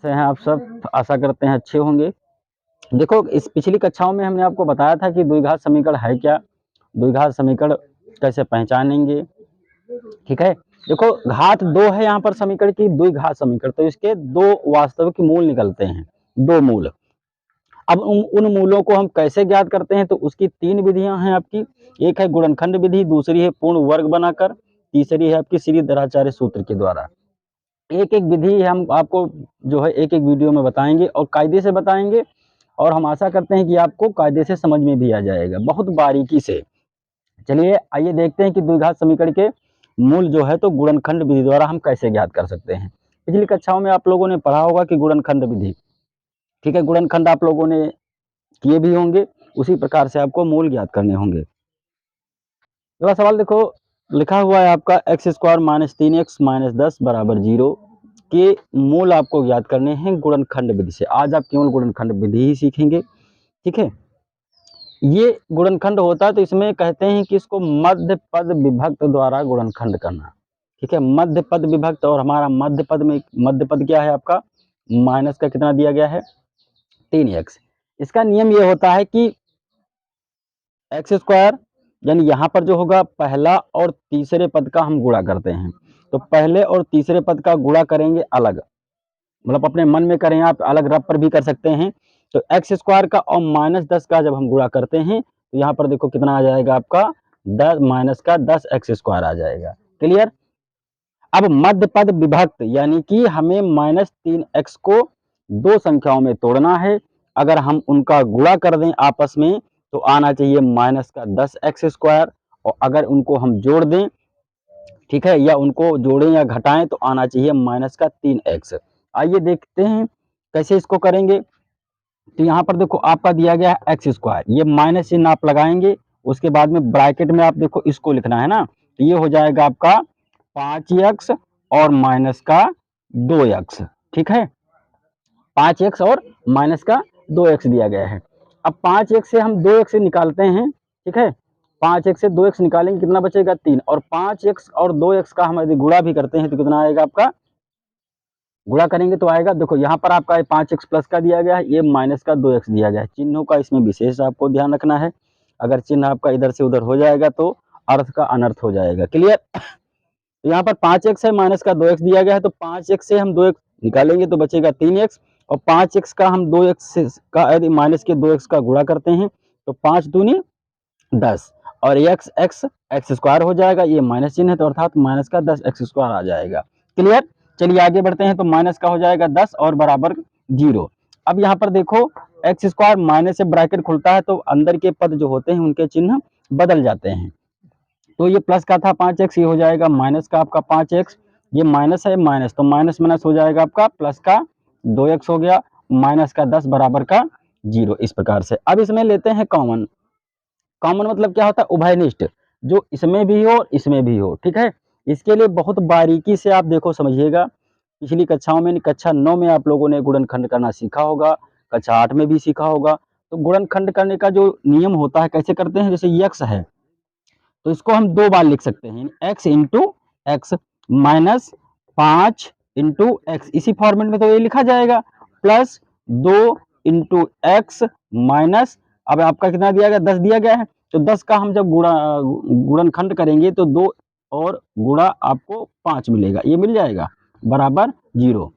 से हैं आप सब, आशा करते हैं अच्छे होंगे। देखो, इस पिछली कक्षाओं में हमने आपको बताया था कि द्विघात समीकरण है क्या, द्विघात समीकरण कैसे पहचानेंगे। ठीक है, देखो घात 2 है यहाँ पर समीकरण की, द्विघात समीकरण, तो इसके 2 वास्तविक मूल निकलते हैं, 2 मूल। अब उन मूलों को हम कैसे ज्ञात करते हैं, तो उसकी 3 विधियां हैं आपकी। एक है गुणनखंड विधि, दूसरी है पूर्ण वर्ग बनाकर, तीसरी है आपकी श्रीधराचार्य सूत्र के द्वारा। एक एक विधि हम आपको जो है एक एक वीडियो में बताएंगे और कायदे से बताएंगे, और हम आशा करते हैं कि आपको कायदे से समझ में भी आ जाएगा, बहुत बारीकी से। चलिए आइए देखते हैं कि द्विघात समीकरण के मूल जो है तो गुणनखंड विधि द्वारा हम कैसे ज्ञात कर सकते हैं। पिछली कक्षाओं में आप लोगों ने पढ़ा होगा कि गुणनखंड विधि, ठीक है, गुणनखंड आप लोगों ने किए भी होंगे, उसी प्रकार से आपको मूल ज्ञात करने होंगे। अगला सवाल देखो, लिखा हुआ है आपका x square minus 3x minus 10 बराबर 0 के मूल आपको ज्ञात करने हैं गुणनखंड विधि से। आज आप केवल गुणनखंड विधि ही सीखेंगे। ठीक है, ये गुणनखंड होता है तो इसमें कहते हैं कि इसको मध्य पद विभक्त द्वारा गुणनखंड करना। ठीक है, मध्य पद विभक्त, और हमारा मध्य पद में मध्य पद क्या है आपका, माइनस का कितना दिया गया है, 3x। इसका नियम ये होता है कि एक्स स्क्वायर यानी यहाँ पर जो होगा पहला और तीसरे पद का हम गुणा करते हैं, तो पहले और तीसरे पद का गुणा करेंगे अलग, मतलब अपने मन में करें, आप अलग रब पर भी कर सकते हैं। तो एक्स स्क्वायर का और माइनस 10 का जब हम गुणा करते हैं तो यहाँ पर देखो कितना आ जाएगा आपका, 10 माइनस का 10 एक्स स्क्वायर आ जाएगा। क्लियर। अब मध्य पद विभक्त यानी कि हमें माइनस 3x को 2 संख्याओं में तोड़ना है। अगर हम उनका गुणा कर दें आपस में तो आना चाहिए माइनस का 10 एक्स स्क्वायर, और अगर उनको हम जोड़ दें, ठीक है, या उनको जोड़ें या घटाएं तो आना चाहिए माइनस का 3x। आइए देखते हैं कैसे इसको करेंगे। तो यहाँ पर देखो आपका दिया गया है एक्स स्क्वायर, ये माइनस चिन्ह आप लगाएंगे, उसके बाद में ब्रैकेट में आप देखो इसको लिखना है ना, तो ये हो जाएगा आपका 5x और माइनस का 2x। ठीक है, 5x और माइनस का 2x दिया गया है। अब 5x से हम 2x निकालते हैं। ठीक है, 5x से 2x निकालेंगे, कितना बचेगा 3, और 5x और 2x का हम यदि गुणा भी करते हैं तो कितना आएगा आपका, गुणा करेंगे तो आएगा, देखो यहाँ पर आपका 5x प्लस का दिया गया है, ये माइनस का 2x दिया गया है। चिन्हों का इसमें विशेष आपको ध्यान रखना है, अगर चिन्ह आपका इधर से उधर हो जाएगा तो अर्थ का अनर्थ हो जाएगा। क्लियर। तो यहाँ पर 5x है, माइनस का 2x दिया गया है, तो 5x से हम 2x निकालेंगे तो बचेगा 3x, और 5x का हम 2x का यदि माइनस के 2x का गुणा करते हैं तो 5 दूनी 10, और x x एक्स स्क्वायर हो जाएगा, ये माइनस चिन्ह है तो अर्थात माइनस का 10 एक्स स्क्वायर आ जाएगा। क्लियर। चलिए आगे बढ़ते हैं, तो माइनस का हो जाएगा 10 और बराबर 0। अब यहाँ पर देखो एक्स स्क्वायर माइनस से ब्रैकेट खुलता है तो अंदर के पद जो होते हैं उनके चिन्ह बदल जाते हैं। तो ये प्लस का था 5x, ये हो जाएगा माइनस का आपका 5x, ये माइनस है माइनस, तो माइनस माइनस हो जाएगा आपका प्लस का 2x हो गया, माइनस का 10 बराबर का 0। इस प्रकार से अब इसमें लेते हैं कॉमन। कॉमन मतलब क्या होता है, उभयनिष्ठ, जो इसमें भी हो और इसमें भी हो। ठीक है, इसके लिए बहुत बारीकी से आप देखो समझिएगा। पिछली कक्षाओं में, कक्षा 9 में आप लोगों ने गुणनखंड करना सीखा होगा, कक्षा 8 में भी सीखा होगा। तो गुणनखंड करने का जो नियम होता है कैसे करते हैं, जैसे x है तो इसको हम 2 बार लिख सकते हैं, x into x minus 5 into x, इसी फॉर्मेट में तो ये लिखा जाएगा, प्लस 2 इंटू एक्स माइनस, अब आपका कितना दिया गया, 10 दिया गया है, तो 10 का हम जब गुणनखंड करेंगे तो 2 और गुणा आपको 5 मिलेगा, ये मिल जाएगा बराबर 0।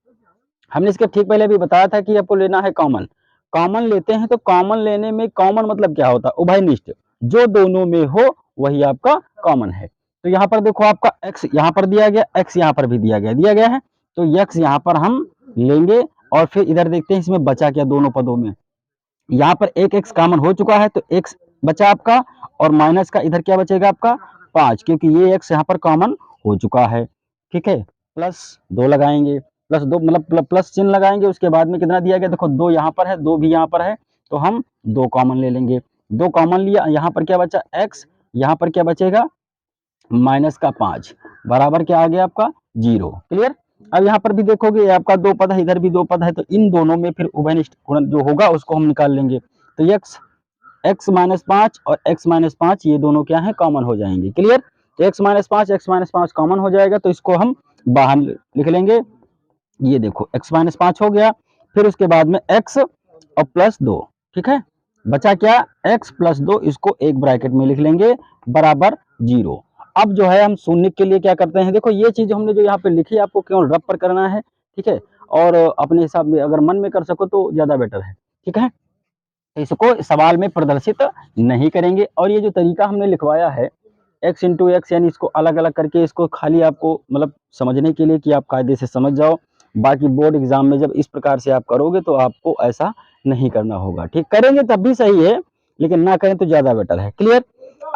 हमने इसके ठीक पहले भी बताया था कि आपको लेना है कॉमन। कॉमन लेते हैं तो कॉमन लेने में कॉमन मतलब क्या होता है, उभयनिष्ठ, जो दोनों में हो वही आपका कॉमन है। तो यहाँ पर देखो आपका x यहाँ पर दिया गया, x यहाँ पर भी दिया गया है, तो x यहाँ पर हम लेंगे, और फिर इधर देखते हैं इसमें बचा क्या दोनों पदों में, यहाँ पर एक x कॉमन हो चुका है तो x बचा आपका, और माइनस का इधर क्या बचेगा आपका 5, क्योंकि ये x यहाँ पर कॉमन हो चुका है। ठीक है, प्लस 2 लगाएंगे, प्लस 2 मतलब प्लस चिन्ह लगाएंगे, उसके बाद में कितना दिया गया, देखो 2 यहाँ पर है, 2 भी यहाँ पर है, तो हम 2 कॉमन ले लेंगे। 2 कॉमन लिया, यहाँ पर क्या बचा x, यहाँ पर क्या बचेगा माइनस का 5, बराबर क्या आ गया आपका 0। क्लियर। अब यहाँ पर भी देखोगे आपका 2 पद है, इधर भी 2 पद है, तो इन दोनों में फिर उभयनिष्ठ गुणन जो होगा उसको हम निकाल लेंगे। तो x माइनस 5 और x माइनस 5 ये दोनों क्या है, कॉमन हो जाएंगे। क्लियर। तो x माइनस 5 कॉमन हो जाएगा, तो इसको हम बाहर लिख लेंगे, ये देखो x माइनस 5 हो गया, फिर उसके बाद में x और प्लस 2, ठीक है, बचा क्या x प्लस 2, इसको एक ब्रैकेट में लिख लेंगे बराबर 0। अब जो है हम शून्य के लिए क्या करते हैं, देखो ये चीज हमने जो यहाँ पे लिखी है आपको केवल रब पर करना है, ठीक है, और अपने हिसाब में अगर मन में कर सको तो ज्यादा बेटर है, ठीक है, इसको सवाल में प्रदर्शित नहीं करेंगे। और ये जो तरीका हमने लिखवाया है x इंटू एक्स, यानी इसको अलग अलग करके इसको खाली आपको मतलब समझने के लिए कि आप कायदे से समझ जाओ, बाकी बोर्ड एग्जाम में जब इस प्रकार से आप करोगे तो आपको ऐसा नहीं करना होगा, ठीक, करेंगे तब भी सही है लेकिन ना करें तो ज्यादा बेटर है। क्लियर,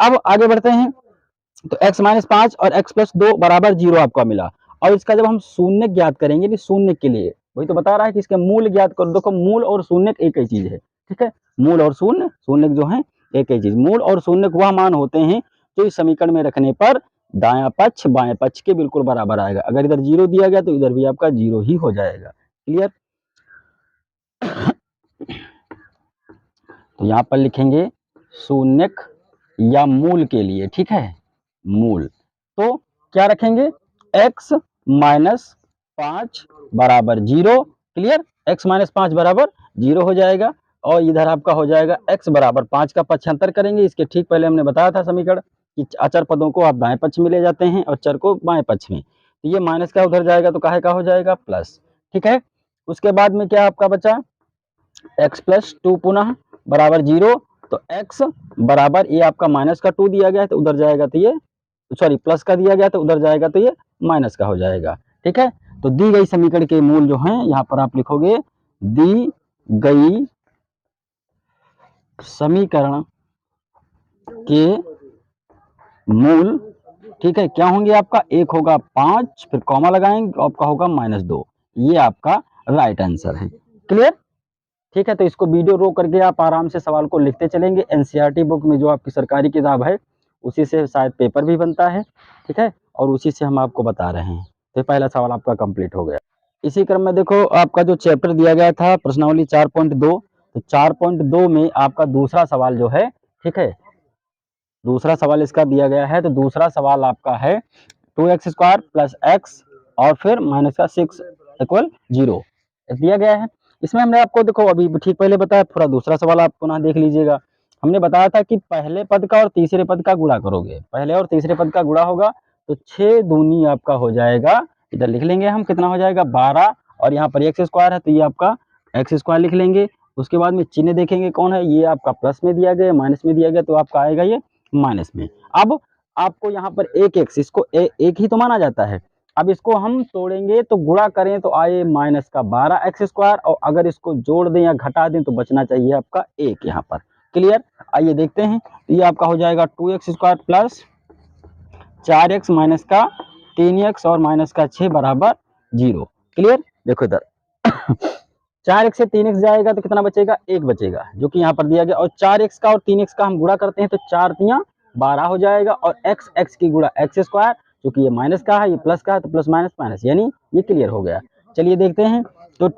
अब आगे बढ़ते हैं। तो x माइनस 5 और x प्लस 2 बराबर 0 आपका मिला, और इसका जब हम शून्य ज्ञात करेंगे, नहीं शून्य के लिए वही तो बता रहा है कि इसके मूल ज्ञात करो, देखो मूल और शून्य एक ही चीज है, ठीक है, मूल और शून्य, शून्य जो है एक ही चीज, मूल और शून्य वह मान होते हैं जो इस समीकरण में रखने पर दायां पक्ष बाएं पक्ष के बिल्कुल बराबर आएगा, अगर इधर 0 दिया गया तो इधर भी आपका 0 ही हो जाएगा। क्लियर, तो यहाँ पर लिखेंगे शून्य या मूल के लिए, ठीक है, मूल, तो क्या रखेंगे x माइनस 5 बराबर 0। क्लियर, x माइनस 5 बराबर 0 हो जाएगा, और इधर आपका हो जाएगा x बराबर 5 का पक्षांतर करेंगे, इसके ठीक पहले हमने बताया था समीकरण कि अचर पदों को आप दाएं पक्ष में ले जाते हैं और चर को बाएं पक्ष में, तो ये माइनस का उधर जाएगा तो काहे का हो जाएगा प्लस, ठीक है। उसके बाद में क्या आपका बचा x प्लस 2 पुनः बराबर 0, तो x बराबर ये आपका माइनस का 2 दिया गया है तो उधर जाएगा तो ये सॉरी प्लस का दिया गया तो उधर जाएगा तो ये माइनस का हो जाएगा, ठीक है। तो दी गई समीकरण के मूल जो हैं यहाँ पर आप लिखोगे दी गई समीकरण के मूल, ठीक है, क्या होंगे आपका, एक होगा 5 फिर कॉमा लगाएंगे आपका होगा -2, ये आपका राइट आंसर है। क्लियर, ठीक है, तो इसको वीडियो रोक करके आप आराम से सवाल को लिखते चलेंगे, एनसीईआरटी बुक में जो आपकी सरकारी किताब है उसी से शायद पेपर भी बनता है, ठीक है, और उसी से हम आपको बता रहे हैं। तो पहला सवाल आपका कंप्लीट हो गया। इसी क्रम में देखो आपका जो चैप्टर दिया गया था प्रश्नावली 4.2, तो 4.2 में आपका दूसरा सवाल जो है, ठीक है, दूसरा सवाल इसका दिया गया है, तो दूसरा सवाल आपका है 2x स्क्वायर प्लस x और फिर माइनस का 6 इक्वल 0 दिया गया है। इसमें हमने आपको देखो अभी ठीक पहले बताया, थोड़ा दूसरा सवाल आप पुनः देख लीजिएगा। हमने बताया था कि पहले पद का और तीसरे पद का गुणा करोगे, पहले और तीसरे पद का गुणा होगा तो 6 दूनी आपका हो जाएगा, इधर लिख लेंगे हम कितना हो जाएगा 12, और यहाँ पर एक्स स्क्वायर है तो ये आपका एक्स स्क्वायर लिख लेंगे। उसके बाद में चिन्ह देखेंगे कौन है, ये आपका प्लस में दिया गया माइनस में दिया गया तो आपका आएगा ये माइनस में। अब आपको यहाँ पर एक एक्स, इसको एक ही तो माना जाता है, अब इसको हम तोड़ेंगे तो गुणा करें तो आए माइनस का 12 एक्स स्क्वायर, और अगर इसको जोड़ दें या घटा दें तो बचना चाहिए आपका एक यहाँ पर। क्लियर, आइए देखते हैं, ये आपका हो जाएगा 2x square plus 4x minus का 3x और माइनस का 6 बराबर 0। क्लियर, देखो इधर 4x से 3x जाएगा तो कितना बचेगा, एक बचेगा जो कि यहाँ पर दिया गया, और 4x का और 3x का हम गुणा करते हैं तो 4 तियां 12 हो जाएगा, और x की गुणा x स्क्वायर, क्योंकि ये माइनस का है ये प्लस का है तो प्लस माइनस माइनस, यानी ये क्लियर हो गया। चलिए देखते हैं, तो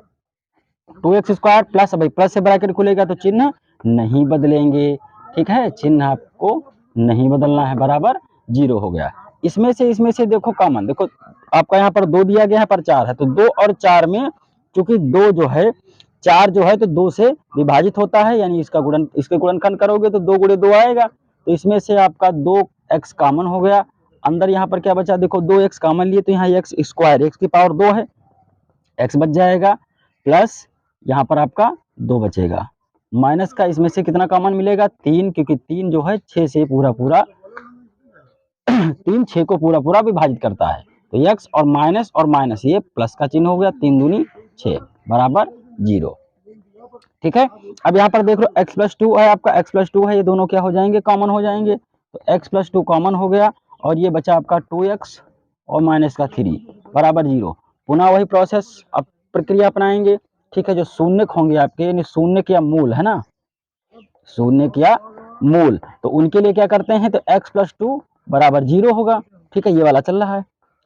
2x स्क्वायर प्लस, भाई प्लस से ब्रैकेट खुलेगा तो चिन्ह नहीं बदलेंगे, ठीक है, चिन्ह आपको नहीं बदलना है, बराबर 0 हो गया। इसमें से देखो कॉमन, देखो आपका यहाँ पर 2 दिया गया है पर 4 है, तो 2 और 4 में चूंकि 2 जो है 4 जो है तो 2 से विभाजित होता है, यानी इसका गुणन, इसके गुणनखंड करोगे तो 2 गुणे 2 आएगा, तो इसमें से आपका 2x कॉमन हो गया। अंदर यहाँ पर क्या बचा, देखो 2x कॉमन लिए तो यहाँ x स्क्वायर, x की पावर 2 है, x बच जाएगा, प्लस यहाँ पर आपका 2 बचेगा, माइनस का इसमें से कितना कॉमन मिलेगा 3, क्योंकि 3 जो है 6 से पूरा 3 6 को पूरा विभाजित करता है, तो x और माइनस ये प्लस का चिन्ह हो गया, 3 दूनी 6 बराबर 0। ठीक है, अब यहाँ पर देख लो x प्लस 2 है आपका, x प्लस 2 है, ये दोनों क्या हो जाएंगे कॉमन हो जाएंगे, तो x प्लस 2 कॉमन हो गया, और ये बचा आपका 2x और माइनस का 3 बराबर 0। पुनः वही प्रोसेस अब प्रक्रिया अपनाएंगे, ठीक है, जो शून्य होंगे आपके, यानी शून्य या मूल है ना, शून्य या मूल, तो उनके लिए क्या करते हैं, तो x प्लस 2 बराबर 0 होगा, ठीक है, ये वाला चल रहा है,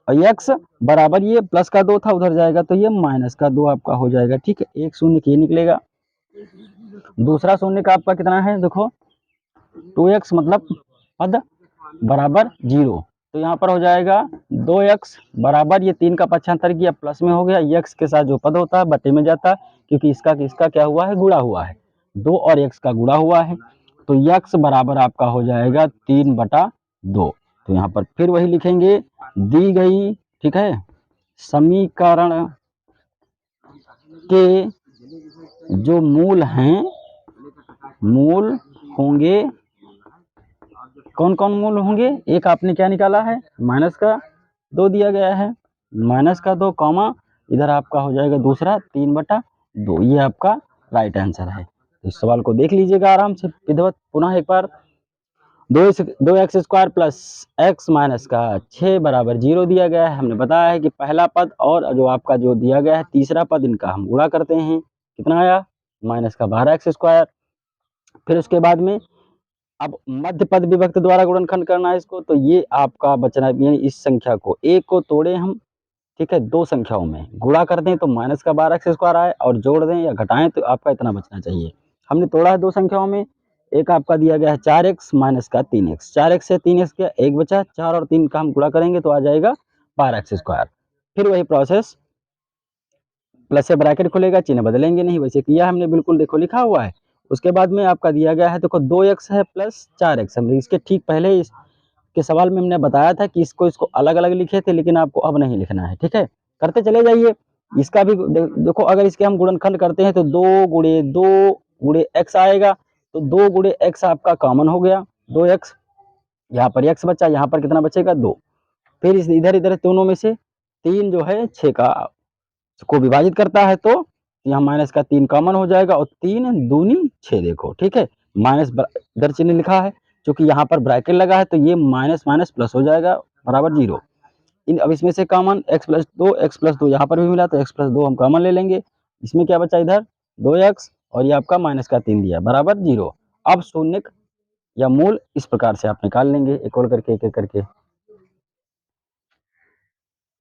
और x बराबर ये प्लस का 2 था उधर जाएगा तो ये माइनस का 2 आपका हो जाएगा, ठीक है, एक शून्य ये निकलेगा। दूसरा शून्य का आपका कितना है, देखो 2x मतलब पद बराबर 0, तो यहाँ पर हो जाएगा 2x बराबर, ये 3 का पक्षांतर किया प्लस में हो गया, x के साथ जो पद होता है बटे में जाता है, क्योंकि इसका क्या हुआ है, गुणा हुआ है, 2 और x का गुणा हुआ है। तो x बराबर आपका हो जाएगा 3/2। तो यहाँ पर फिर वही लिखेंगे, दी गई, ठीक है, समीकरण के जो मूल हैं, मूल होंगे, कौन कौन मूल होंगे, एक आपने क्या निकाला है, माइनस का 2 दिया गया है, माइनस का 2 कॉमा इधर आपका हो जाएगा दूसरा 3/2, ये आपका राइट आंसर है। इस सवाल को देख लीजिएगा आराम से विधिवत पुनः एक बार। 2x² प्लस x माइनस का 6 बराबर 0 दिया गया है। हमने बताया है कि पहला पद और जो आपका जो दिया गया है तीसरा पद, इनका हम गुणा करते हैं, कितना आया, माइनस का 12x²। फिर उसके बाद में अब मध्य पद विभक्त द्वारा गुणनखंड करना है इसको, तो ये आपका बचना, यानी इस संख्या को एक को तोड़े हम, ठीक है, दो संख्याओं में गुणा कर दें तो माइनस का 12x² आए, और जोड़ दें या घटाएं तो आपका इतना बचना चाहिए। हमने तोड़ा है दो संख्याओं में, एक आपका दिया गया है 4x माइनस का 3x, 4x से 3x का एक बचा, 4 और 3 का हम गुणा करेंगे तो आ जाएगा 12x²। फिर वही प्रोसेस, प्लस से ब्रैकेट खुलेगा, चिन्ह बदलेंगे नहीं, वैसे किया हमने बिल्कुल, देखो लिखा हुआ है। उसके बाद में आपका दिया गया है, देखो 2x है प्लस 4x, हम इसके ठीक पहले इसके सवाल में हमने बताया था कि इसको अलग अलग लिखे थे, लेकिन आपको अब नहीं लिखना है, ठीक है, करते चले जाइए। इसका भी देखो, अगर इसके हम गुणनखंड करते हैं तो 2 × x आएगा, तो 2 × x आपका कॉमन हो गया, 2x, यहाँ पर x बचा, यहाँ पर कितना बचेगा 2। फिर इधर इधर दोनों में से 3 जो है 6 को विभाजित करता है, तो यहाँ माइनस का 3 कॉमन हो जाएगा, और 3 दूनी 6, देखो, ठीक है, माइनस इधर चिन्ह लिखा है, क्योंकि यहाँ पर ब्रैकेट लगा है तो ये माइनस माइनस प्लस हो जाएगा बराबर 0। अब इसमें से कॉमन x+2 यहाँ पर भी मिला, तो x+2 हम कॉमन ले लेंगे, इसमें क्या बचा इधर 2x, और ये आपका माइनस का 3 दिया बराबर 0। अब शून्य या मूल इस प्रकार से आप निकाल लेंगे, एक और करके, एक एक करके।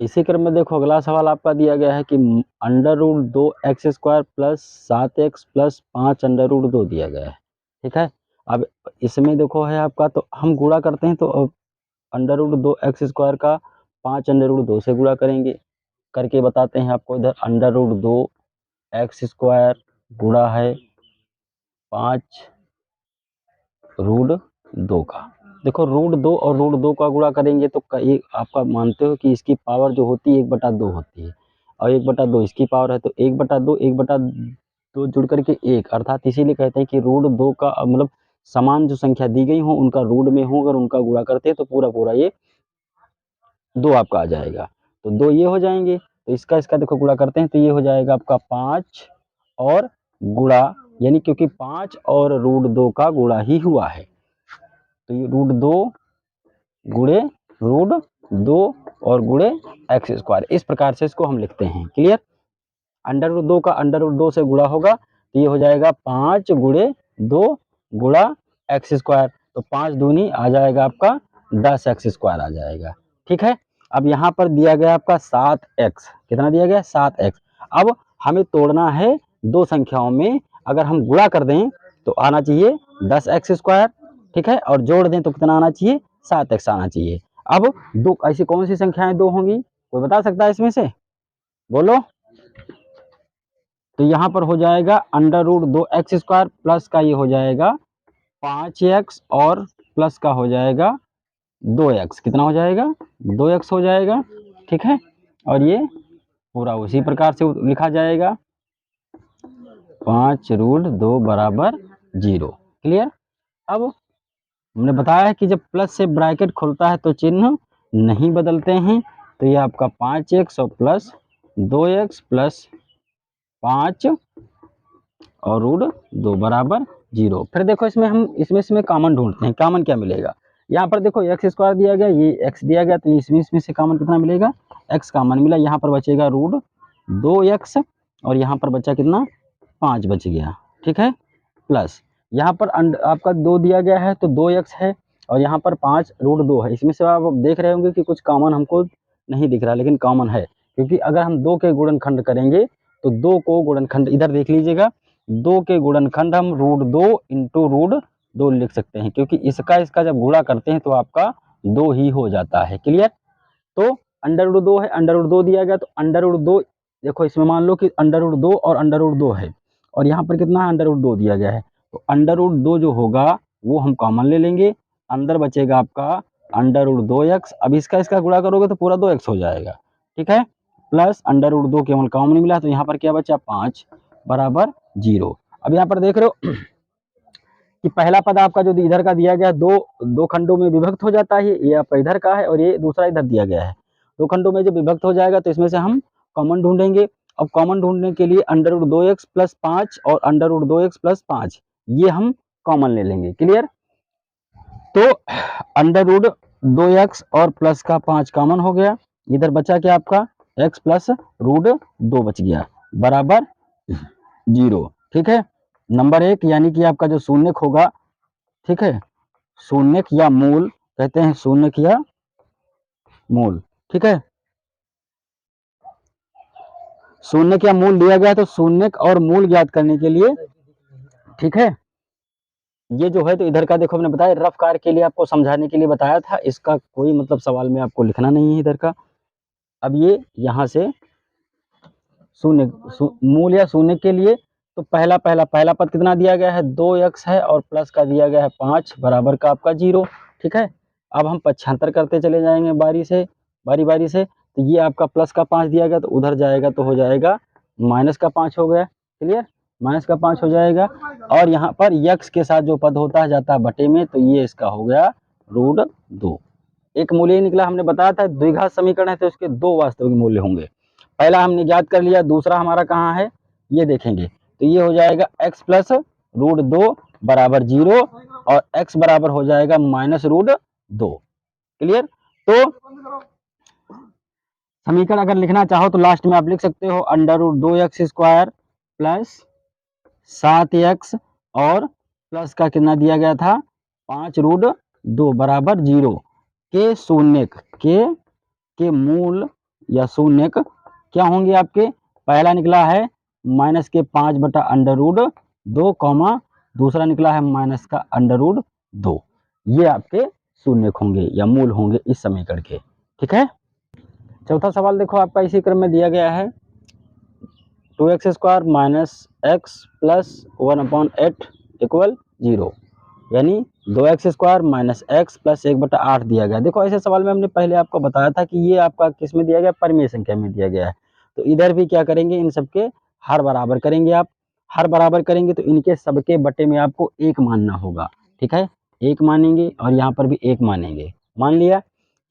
इसी क्रम में देखो अगला सवाल आपका दिया गया है कि √2x² प्लस 7x प्लस 5 √2 दिया गया है, ठीक है। अब इसमें देखो है आपका, तो हम गुणा करते हैं, तो अब √2x² का 5 √2 से गुणा करेंगे, करके बताते हैं आपको। इधर √2x² गुणा है 5 √2 का, देखो √2 और √2 का गुणा करेंगे तो ये आपका मानते हो कि इसकी पावर जो होती है 1/2 होती है, और 1/2 इसकी पावर है, तो 1/2 जुड़ करके 1, अर्थात इसीलिए कहते हैं कि √2 का मतलब समान जो संख्या दी गई हो उनका रूट में हो, अगर उनका गुणा करते हैं तो पूरा पूरा ये 2 आपका आ जाएगा, तो 2 ये हो जाएंगे, तो इसका देखो गुणा करते हैं तो ये हो जाएगा आपका 5 और गुणा, यानी क्योंकि 5 और √2 का गुणा ही हुआ है, तो ये √2 गुणे √2 और गुणे x², इस प्रकार से इसको हम लिखते हैं, क्लियर। √2 का √2 से गुणा होगा तो ये हो जाएगा 5 × 2 गुणा x², तो 5 दूनी आ जाएगा आपका 10x² आ जाएगा, ठीक है। अब यहाँ पर दिया गया आपका 7x, कितना दिया गया 7x। अब हमें तोड़ना है दो संख्याओं में, अगर हम गुणा कर दें तो आना चाहिए 10x², ठीक है, और जोड़ दें तो कितना आना चाहिए 7x आना चाहिए। अब दो ऐसी कौन सी संख्याएं दो होंगी, कोई बता सकता है इसमें से, बोलो। तो यहाँ पर हो जाएगा √2x² प्लस का ये हो जाएगा 5x और प्लस का हो जाएगा 2x, कितना हो जाएगा 2x हो जाएगा, ठीक है, और ये पूरा उसी प्रकार से लिखा जाएगा 5√2 बराबर 0, क्लियर। अब हमने बताया है कि जब प्लस से ब्रैकेट खुलता है तो चिन्ह नहीं बदलते हैं, तो ये आपका 5x और प्लस 2x प्लस 5 और √2 बराबर 0। फिर देखो इसमें हम इसमें कॉमन ढूंढते हैं, कॉमन क्या मिलेगा, यहाँ पर देखो x² दिया गया, ये x दिया गया, तो इसमें से कॉमन कितना मिलेगा, x कॉमन मिला, यहाँ पर बचेगा √2x, और यहाँ पर बचा कितना 5 बच गया, ठीक है, प्लस यहाँ पर आपका 2 दिया गया है तो 2x है, और यहाँ पर 5 √2 है। इसमें से आप देख रहे होंगे कि कुछ कॉमन हमको नहीं दिख रहा, लेकिन कॉमन है, क्योंकि अगर हम 2 के गुणनखंड करेंगे तो 2 को गुणनखंड, इधर देख लीजिएगा, 2 के गुणनखंड हम √2 × √2 लिख सकते हैं, क्योंकि इसका जब गुणा करते हैं तो आपका 2 ही हो जाता है। क्लियर? तो अंडर रूट 2 है, अंडर रूट 2 दिया गया तो अंडर रूट 2, देखो इसमें मान लो कि अंडर रूट 2 और अंडर रूट 2 है और यहाँ पर कितना है, अंडर रूट 2 दिया गया है। तो अंडर रूट 2 जो होगा वो हम कॉमन ले लेंगे, अंदर बचेगा आपका अंडर रूट 2x। अब इसका गुणा करोगे तो पूरा 2x हो जाएगा, ठीक है। प्लस अंडर रूट 2 केवल कॉमन मिला तो यहाँ पर क्या बचा, 5 बराबर 0। अब यहाँ पर देख रहे हो कि पहला पद आपका जो इधर का दिया गया है, दो खंडों में विभक्त हो जाता है। ये आपका इधर का है और ये दूसरा इधर दिया गया है। 2 खंडों में जब विभक्त हो जाएगा तो इसमें से हम कॉमन ढूंढेंगे। अब कॉमन ढूंढने के लिए अंडर रूट 2x प्लस 5 और अंडर रूट 2x प्लस 5 ये हम कॉमन ले लेंगे। क्लियर? तो अंडर रूट 2x और प्लस का 5 कॉमन हो गया, इधर बचा क्या आपका x प्लस रूट 2 बच गया बराबर 0। ठीक है, नंबर 1 यानी कि आपका जो शून्यक होगा, ठीक है, शून्यक या मूल कहते हैं, शून्यक या मूल। ठीक है, शून्यक या मूल दिया गया तो शून्यक और मूल ज्ञात करने के लिए, ठीक है, ये जो है तो इधर का देखो, मैंने बताया रफ कार्य के लिए आपको समझाने के लिए बताया था, इसका कोई मतलब सवाल में आपको लिखना नहीं है इधर का। अब ये यहाँ से शून्य मूल या शून्य के लिए तो पहला पद कितना दिया गया है, 2x है और प्लस का दिया गया है 5 बराबर का आपका 0। ठीक है, अब हम पक्षांतर करते चले जाएंगे बारी बारी से। तो ये आपका प्लस का 5 दिया गया तो उधर जाएगा तो हो जाएगा माइनस का 5 हो गया। क्लियर? माइनस का 5 हो जाएगा और यहाँ पर x के साथ जो पद होता है जाता है बटे में, तो ये इसका हो गया रूट 2। एक मूल्य निकला, हमने बताया था द्विघात समीकरण है तो इसके 2 वास्तविक मूल्य होंगे। पहला हमने ज्ञात कर लिया, दूसरा हमारा कहाँ है ये देखेंगे। तो ये हो जाएगा x प्लस रूट 2 बराबर 0 और x बराबर हो जाएगा माइनस रूट 2। क्लियर? तो समीकरण अगर लिखना चाहो तो लास्ट में आप लिख सकते हो under root 2x square plus 7x और प्लस का कितना दिया गया था 5 रूट 2 बराबर 0 के शून्यक के मूल या शून्यक क्या होंगे आपके। पहला निकला है माइनस के 5 बटा अंडर रूट 2 कॉमा दूसरा निकला है माइनस का अंडर रूट 2। ये आपके शून्यक होंगे या मूल होंगे इस समीकरण के। ठीक है, चौथा सवाल देखो आपका इसी क्रम में दिया गया है 2x square minus x plus 1/8 equal 0, यानी 2x square minus x plus 1/8 दिया गया। देखो ऐसे सवाल में हमने पहले आपको बताया था कि ये आपका किस में दिया गया, परिमेय संख्या में दिया गया है। तो इधर भी क्या करेंगे, इन सबके हर बराबर करेंगे। आप हर बराबर करेंगे तो इनके सबके बटे में आपको 1 मानना होगा। ठीक है, 1 मानेंगे और यहाँ पर भी 1 मानेंगे। मान लिया,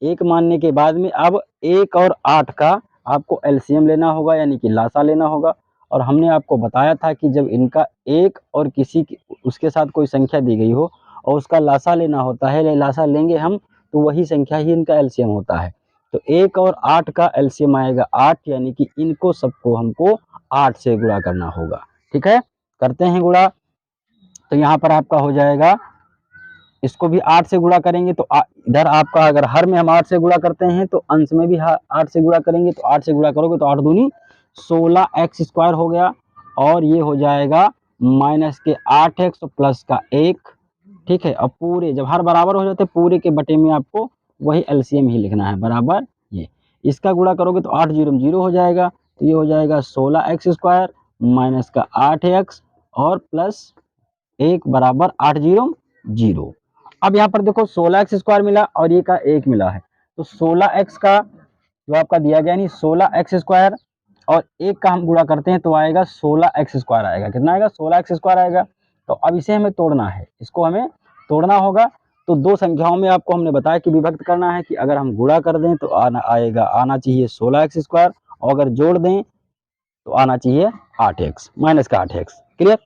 1 मानने के बाद में अब 1 और 8 का आपको एलसीएम लेना होगा, यानी कि लासा लेना होगा। और हमने आपको बताया था कि जब इनका एक और किसी उसके साथ कोई संख्या दी गई हो और उसका लासा लेना होता है, लासा लेंगे हम तो वही संख्या ही इनका एलसीएम होता है। तो 1 और 8 का एलसीएम आएगा 8, यानी कि इनको सबको हमको 8 से गुणा करना होगा। ठीक है, करते हैं गुणा। तो यहाँ पर आपका हो जाएगा, इसको भी 8 से गुणा करेंगे तो इधर आपका अगर हर में हम 8 से गुणा करते हैं तो अंश में भी 8 से गुणा करेंगे। तो 8 से गुणा करोगे तो 8 दूनी 16x स्क्वायर हो गया और ये हो जाएगा माइनस के 8x प्लस का 1। ठीक है, और पूरे जब हर बराबर हो जाते पूरे के बटे में आपको वही एलसीएम ही लिखना है बराबर ये। इसका गुणा करोगे तो 8 0 0 हो जाएगा, तो ये हो जाएगा 16x स्क्वायर माइनस का 8x और प्लस 1 बराबर 8 0 0। अब यहाँ पर देखो 16x स्क्वायर मिला और ये का 1 मिला है, तो 16x का जो आपका दिया गया नहीं 16x स्क्वायर और 1 का हम गुणा करते हैं तो आएगा 16x स्क्वायर आएगा। कितना आएगा, 16x स्क्वायर आएगा। तो अब इसे हमें तोड़ना है, इसको हमें तोड़ना होगा। तो दो संख्याओं में आपको हमने बताया कि विभक्त करना है कि अगर हम गुणा कर दें तो आना चाहिए 16x स्क्वायर और अगर जोड़ दें तो आना चाहिए 8x माइनस का 8x। क्लियर?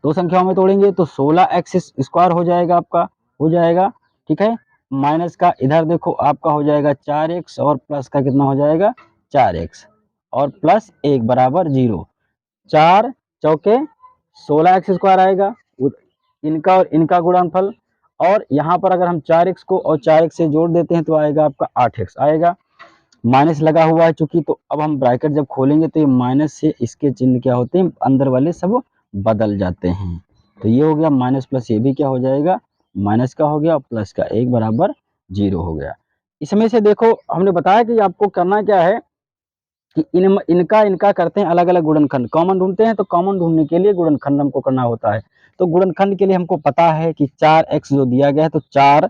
दो संख्याओं में तोड़ेंगे तो 16x स्क्वायर हो जाएगा आपका, हो जाएगा। ठीक है, माइनस का इधर देखो आपका हो जाएगा 4x और प्लस का कितना हो जाएगा 4x और प्लस 1 बराबर 0। 4 चौके 16x स्क्वायर आएगा, इनका और इनका गुणनफल। और यहाँ पर अगर हम 4x को और 4x से जोड़ देते हैं तो आएगा आपका 8x आएगा। माइनस लगा हुआ है चूंकि, तो अब हम ब्रैकेट जब खोलेंगे तो ये माइनस से इसके चिन्ह क्या होते हैं, अंदर वाले सब बदल जाते हैं। तो ये हो गया माइनस प्लस, ये भी क्या हो जाएगा माइनस का हो गया और प्लस का 1 बराबर 0 हो गया। इसमें से देखो हमने बताया कि आपको करना क्या है कि इनका करते हैं अलग अलग गुणनखंड, कॉमन ढूंढते हैं, तो कॉमन ढूंढने के लिए गुणनखंड हमको करना होता है। तो गुणनखंड के लिए हमको पता है कि 4x जो दिया गया है, तो 4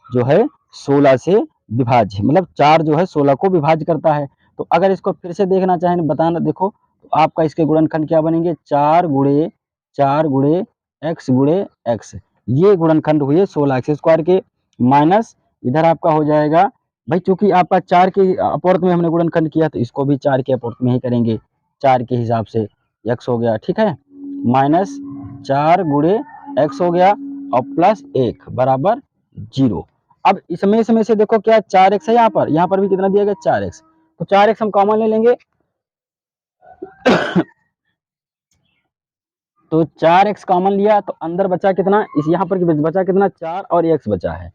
जो है 16 से विभाज्य, मतलब 4 जो है 16 को विभाज्य करता है। तो अगर इसको फिर से देखना चाहें, बताना देखो, तो आपका इसके गुणनखंड क्या बनेंगे, 4 गुणे x गुणे x, ये गुणनखंड हुए 16x² के, माइनस इधर आपका हो जाएगा भाई, चूंकि आपका 4 के अपवर्त में हमने गुणनखंड किया, तो इसको भी 4 के अपवर्त में ही करेंगे, 4 के हिसाब से x हो गया, ठीक है, माइनस 4 गुणे x हो गया और प्लस 1 बराबर 0। अब इसमें से देखो क्या 4x है, यहाँ पर भी कितना दिया गया 4x, तो 4x हम कॉमन ले लेंगे तो 4x कॉमन लिया तो अंदर बचा कितना, इस यहाँ पर बचा कितना 4 और x बचा है,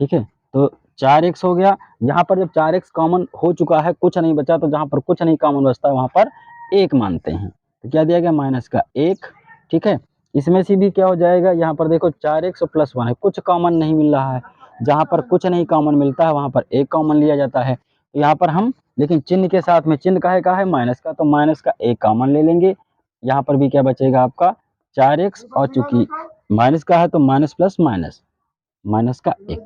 ठीक है, तो 4x हो गया। यहाँ पर जब 4x कॉमन हो चुका है, कुछ नहीं बचा, तो जहाँ पर कुछ नहीं कॉमन बचता है वहाँ पर 1 मानते हैं, तो क्या दिया गया माइनस का 1, ठीक है। इसमें से भी क्या हो जाएगा, यहाँ पर देखो 4x और प्लस 1 है, कुछ कॉमन नहीं मिल रहा है, जहाँ पर कुछ नहीं कॉमन मिलता है वहाँ पर 1 कॉमन लिया जाता है। तो यहाँ पर हम लेकिन चिन्ह के साथ में, चिन्ह का है माइनस का, तो माइनस का 1 कॉमन ले लेंगे। यहाँ पर भी क्या बचेगा आपका 4x, और चूंकि माइनस का है तो माइनस प्लस माइनस, माइनस का 1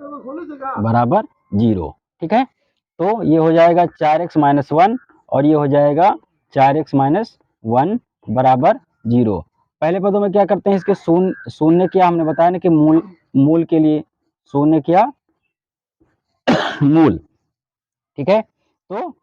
बराबर 0, ठीक है। तो ये हो जाएगा 4x माइनस 1 और ये हो जाएगा 4x माइनस 1 बराबर 0। पहले पदों में क्या करते हैं, इसके शून्य किया, हमने बताया ना कि मूल के लिए शून्य किया मूल, ठीक है। तो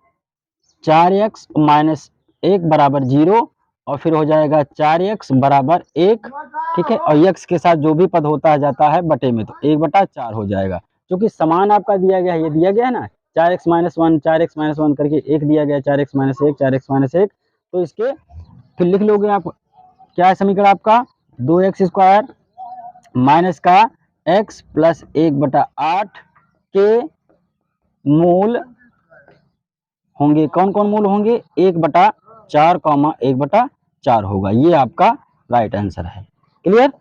4x माइनस 1 बराबर 0 और फिर हो जाएगा 4x बराबर 1, ठीक है, और x के साथ जो भी पद होता है जाता है बटे में, तो 1/4 हो जाएगा, क्योंकि समान आपका दिया गया है, ये दिया गया है ना 4x माइनस 1 4x माइनस 1 करके 1 दिया गया, 4x माइनस 1 4x माइनस 1, तो इसके फिर लिख लोगे आप, क्या है समीकरण आपका 2x² माइनस का x प्लस 1/8 के मूल होंगे, कौन कौन मूल होंगे 1/4, 1/4 होगा, ये आपका राइट आंसर है। क्लियर।